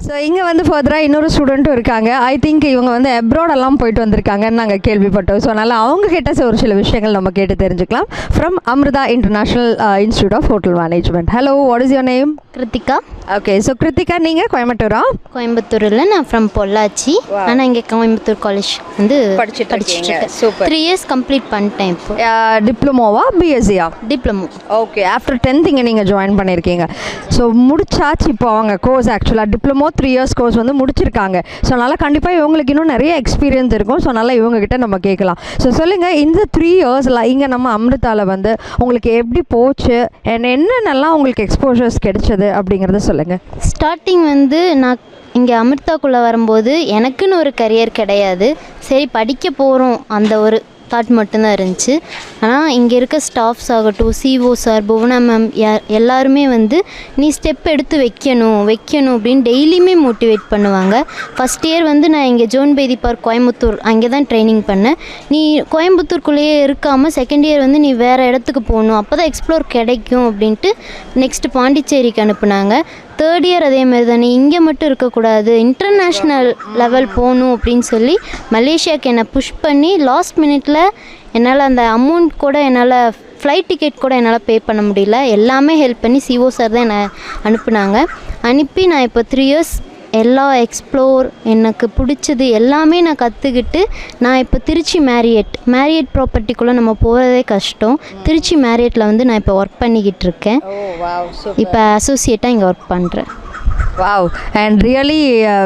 So இங்கே வந்து ஃபர்தராக இன்னொரு ஸ்டூடெண்ட்டும் இருக்காங்க. ஐ திங்க் இவங்க வந்து அப்ராடெல்லாம் போயிட்டு வந்திருக்காங்கன்னு நாங்கள் கேள்விப்பட்டோம். ஸோ அதனால் அவங்க கிட்ட ஒரு சில விஷயங்கள் நம்ம கேட்டு தெரிஞ்சுக்கலாம். From Amrita international institute of hotel management. Hello, what is your name? Krithika. Okay, so Krithika, நீங்கள் கோயம்புத்தூரா? கோயம்புத்தூரில் நான் ஃப்ரம் பொள்ளாச்சி. ஆனால் இங்கே கோயம்புத்தூர் காலேஜ் வந்து படிச்சுட்டு சூப்பர். 3 years கம்ப்ளீட் பண்ணிட்டேன். இப்போ டிப்ளமோவா பிஎஸ்சியா? டிப்ளமோ. ஓகே, ஆஃப்டர் 10th இங்கே நீங்கள் ஜாயின் பண்ணியிருக்கீங்க. ஸோ முடிச்சாச்சு இப்போ அவங்க கோர்ஸ். ஆக்சுவலாக டிப்ளமோ 3 years கோர்ஸ் வந்து முடிச்சிருக்காங்க. ஸோ அதனால் கண்டிப்பாக இவங்களுக்கு இன்னும் நிறைய எக்ஸ்பீரியன்ஸ் இருக்கும். ஸோ அதனால் இவங்ககிட்ட நம்ம கேட்கலாம். ஸோ சொல்லுங்கள், இந்த 3 yearsல இங்கே நம்ம அமிர்தாவில் வந்து உங்களுக்கு எப்படி போச்சு அண்ட் என்னென்னலாம் உங்களுக்கு எக்ஸ்போஷர்ஸ் கிடைச்சது அப்படிங்கிறத சொல்லுங்கள். ஸ்டார்டிங் வந்து நான் இங்கே அமிர்தாக்குள்ளே வரும்போது எனக்குன்னு ஒரு கரியர் கிடையாது. சரி, படிக்க போகிறோம் அந்த ஒரு தாட் மட்டும்தான் இருந்துச்சு. ஆனால் இங்கே இருக்க ஸ்டாஃப்ஸ் ஆகட்டும், சிஓ சார், புவனா மேம் எல்லாருமே வந்து நீ ஸ்டெப் எடுத்து வைக்கணும் அப்படின்னு டெய்லியுமே மோட்டிவேட் பண்ணுவாங்க. ஃபஸ்ட் இயர் வந்து நான் இங்கே ஜோன் பேதி பார்க் கோயம்புத்தூர் அங்கே தான் ட்ரைனிங் பண்ணேன். நீ கோயம்புத்தூருக்குள்ளேயே இருக்காமல் செகண்ட் இயர் வந்து நீ வேறு இடத்துக்கு போகணும், அப்போ தான் எக்ஸ்ப்ளோர் கிடைக்கும் அப்படின்ட்டு நெக்ஸ்ட்டு பாண்டிச்சேரிக்கு அனுப்புனாங்க. தேர்ட் இயர் அதே மாதிரி தானே, இங்கே மட்டும் இருக்கக்கூடாது, இன்டர்நேஷ்னல் லெவல் போகணும் அப்படின்னு சொல்லி மலேசியாவுக்கு என்னை புஷ் பண்ணி லாஸ்ட் மினிட்ல என்னால் அந்த அமௌண்ட் கூட என்னால் ஃப்ளைட் டிக்கெட் கூட என்னால் பே பண்ண முடியல. எல்லாமே ஹெல்ப் பண்ணி சிஓ சார் தான் என்னை அனுப்புனாங்க. அனுப்பி நான் இப்போ 3 years எல்லா எக்ஸ்ப்ளோர் எனக்கு பிடிச்சது எல்லாமே நான் கற்றுக்கிட்டு நான் இப்போ திருச்சி மேரியட் ப்ராப்பர்ட்டிக்குள்ளே நம்ம போகிறதே கஷ்டம். திருச்சி மேரியட்டில் வந்து நான் இப்போ ஒர்க் பண்ணிக்கிட்டு இருக்கேன். இப்போ அசோசியேட்டாக இங்கே ஒர்க் பண்ணுறேன். வாவ், அண்ட் ரியலி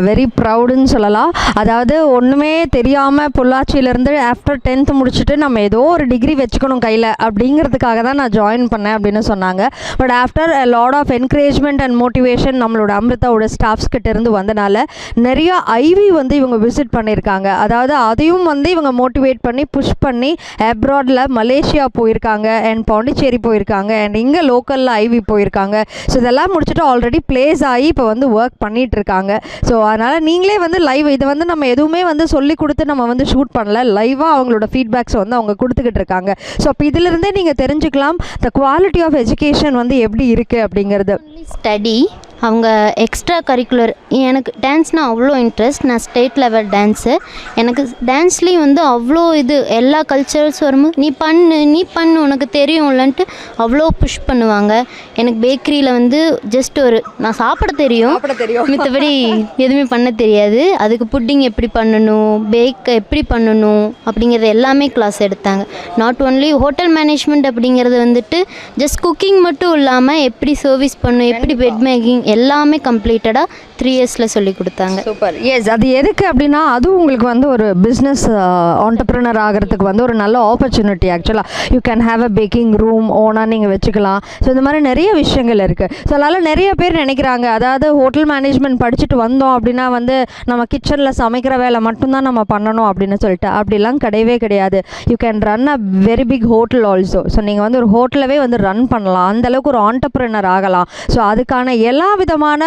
வெரி ப்ரவுடுன்னு சொல்லலாம். அதாவது ஒன்றுமே தெரியாமல் பொள்ளாச்சியிலேருந்து ஆஃப்டர் 10th முடிச்சுட்டு நம்ம ஏதோ ஒரு டிகிரி வச்சுக்கணும் கையில் அப்படிங்கிறதுக்காக தான் நான் ஜாயின் பண்ணேன் அப்படின்னு சொன்னாங்க. But after a lot of encouragement and motivation நம்மளோட அமிர்தாவோட ஸ்டாஃப்ஸ் கிட்ட இருந்து வந்தனால நிறைய ஐவி வந்து இவங்க விசிட் பண்ணியிருக்காங்க. அதாவது அதையும் வந்து இவங்க மோட்டிவேட் பண்ணி புஷ் பண்ணி அப்ராடில் மலேசியா போயிருக்காங்க அண்ட் பாண்டிச்சேரி போயிருக்காங்க அண்ட் இங்கே லோக்கலில் ஐவி போயிருக்காங்க. ஸோ இதெல்லாம் முடிச்சுட்டு ஆல்ரெடி பிளேஸ் ஆகி இப்போ வந்து ஒர்க் பண்ணிட்டு இருக்காங்க. ஸோ அதனால் நீங்களே வந்து லைவ் இதை வந்து நம்ம எதுவுமே வந்து சொல்லி கொடுத்து நம்ம வந்து ஷூட் பண்ணல, லைவாக அவங்களோட ஃபீட்பேக்ஸ் வந்து அவங்க கொடுத்துக்கிட்டு இருக்காங்க. ஸோ அப்போ இதிலிருந்தே நீங்கள் தெரிஞ்சுக்கலாம் த குவாலிட்டி ஆஃப் எஜுகேஷன் வந்து எப்படி இருக்குது அப்படிங்கிறது. ஸ்டடி அவங்க எக்ஸ்ட்ரா கரிக்குலர், எனக்கு டான்ஸ்னால் அவ்வளோ இன்ட்ரெஸ்ட். நான் ஸ்டேட் லெவல் டான்ஸு. எனக்கு டான்ஸ்லேயும் வந்து அவ்வளோ இது எல்லா கல்ச்சரல்ஸ் வரும்போது நீ பண்ணு உனக்கு தெரியும்லன்ட்டு அவ்வளோ புஷ் பண்ணுவாங்க. எனக்கு பேக்கரியில் வந்து ஜஸ்ட் நான் சாப்பிட தெரியும், மித்தபடி எதுவுமே பண்ண தெரியாது. அதுக்கு புட்டிங் எப்படி பண்ணணும், பேக் எப்படி பண்ணணும் அப்படிங்கிறது எல்லாமே கிளாஸ் எடுத்தாங்க. நாட் ஓன்லி ஹோட்டல் மேனேஜ்மெண்ட் அப்படிங்கிறது வந்துட்டு ஜஸ்ட் குக்கிங் மட்டும் இல்லாமல் எப்படி சர்வீஸ் பண்ணணும், எப்படி பெட் மேக்கிங் எல்லாமே கம்ப்ளீட்டடாக 3 yearsல சொல்லி கொடுத்தாங்க. சூப்பர். எஸ், அது எதுக்கு அப்படின்னா அதுவும் உங்களுக்கு வந்து ஒரு பிஸ்னஸ் ஆண்டர்ப்ரனர் ஆகிறதுக்கு வந்து ஒரு நல்ல ஆப்பர்ச்சுனிட்டி. ஆக்சுவலாக you can have a packing room ஓனாக நீங்கள் வச்சுக்கலாம். ஸோ இந்த மாதிரி நிறைய விஷயங்கள் இருக்குது. ஸோ அதனால் நிறைய பேர் நினைக்கிறாங்க, அதாவது ஹோட்டல் மேனேஜ்மெண்ட் படிச்சுட்டு வந்தோம் அப்படின்னா வந்து நம்ம கிச்சனில் சமைக்கிற வேலை மட்டும்தான் நம்ம பண்ணணும் அப்படின்னு சொல்லிட்டு. அப்படிலாம் கிடையவே கிடையாது. You can run a very big hotel also. So நீங்கள் வந்து ஒரு ஹோட்டலவே வந்து ரன் பண்ணலாம், அந்தளவுக்கு ஒரு ஆண்டர்ப்ரனர் ஆகலாம். ஸோ அதுக்கான எல்லா விதமான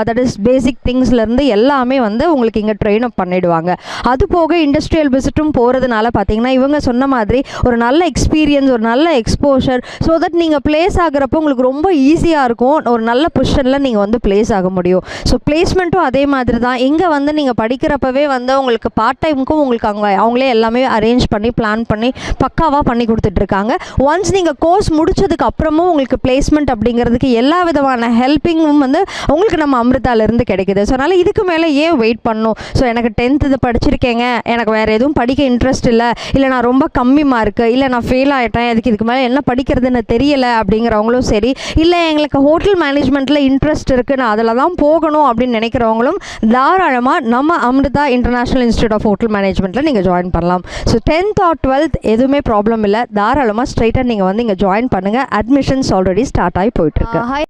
தட் இஸ் பேசிக் திங்ஸ்லேருந்து எல்லாமே வந்து உங்களுக்கு இங்கே ட்ரெயின் அப் பண்ணிவிடுவாங்க. அது போக இண்டஸ்ட்ரியல் விசிட்டும் போகிறதுனால பார்த்தீங்கன்னா இவங்க சொன்ன மாதிரி ஒரு நல்ல எக்ஸ்பீரியன்ஸ், ஒரு நல்ல எக்ஸ்போஷர், ஸோ தட் நீங்கள் பிளேஸ் ஆகிறப்போ உங்களுக்கு ரொம்ப ஈஸியாக இருக்கும். ஒரு நல்ல பொசிஷனில் நீங்கள் வந்து பிளேஸ் ஆக முடியும். ஸோ பிளேஸ்மெண்ட்டும் அதே மாதிரி தான். இங்கே வந்து நீங்கள் படிக்கிறப்பவே வந்து உங்களுக்கு பார்ட் டைமுக்கும் உங்களுக்கு அவங்களே எல்லாமே அரேஞ்ச் பண்ணி பிளான் பண்ணி பக்காவாக பண்ணி கொடுத்துட்ருக்காங்க. ஒன்ஸ் நீங்கள் கோர்ஸ் முடிச்சதுக்கு அப்புறமும் உங்களுக்கு பிளேஸ்மெண்ட் அப்படிங்கிறதுக்கு எல்லா விதமான ஹெல்ப்பிங்கும் வந்து உங்களுக்கு நம்ம அமிர்தாலேருந்து கிடைக்குது. ஸோ அதனால் இதுக்கு மேலே ஏன் வெயிட் பண்ணணும்? ஸோ எனக்கு 10th இது படிச்சிருக்கேங்க, எனக்கு வேறு எதுவும் படிக்க இன்ட்ரெஸ்ட் இல்லை, நான் ரொம்ப கம்மி மார்க்கு, நான் ஃபெயில் ஆகிட்டேன், இதுக்கு மேலே என்ன படிக்கிறதுன்னு தெரியலை அப்படிங்கிறவங்களும் சரி, இல்லை எங்களுக்கு ஹோட்டல் மேனேஜ்மெண்ட்டில் இன்ட்ரெஸ்ட் இருக்குது, நான் அதில் தான் போகணும் அப்படின்னு நினைக்கிறவங்களும் தாராளமாக நம்ம Amrita international institute of hotel மேனேஜ்மெண்ட்டில் நீங்கள் ஜாயின் பண்ணலாம். ஸோ 10th or 12th எதுவுமே ப்ராப்ளம் இல்லை, தாராளமாக ஸ்ட்ரைட்டாக நீங்கள் வந்து இங்கே ஜாயின் பண்ணுங்கள். அட்மிஷன்ஸ் ஆல்ரெடி ஸ்டார்ட் ஆகி போயிட்டுருக்கு.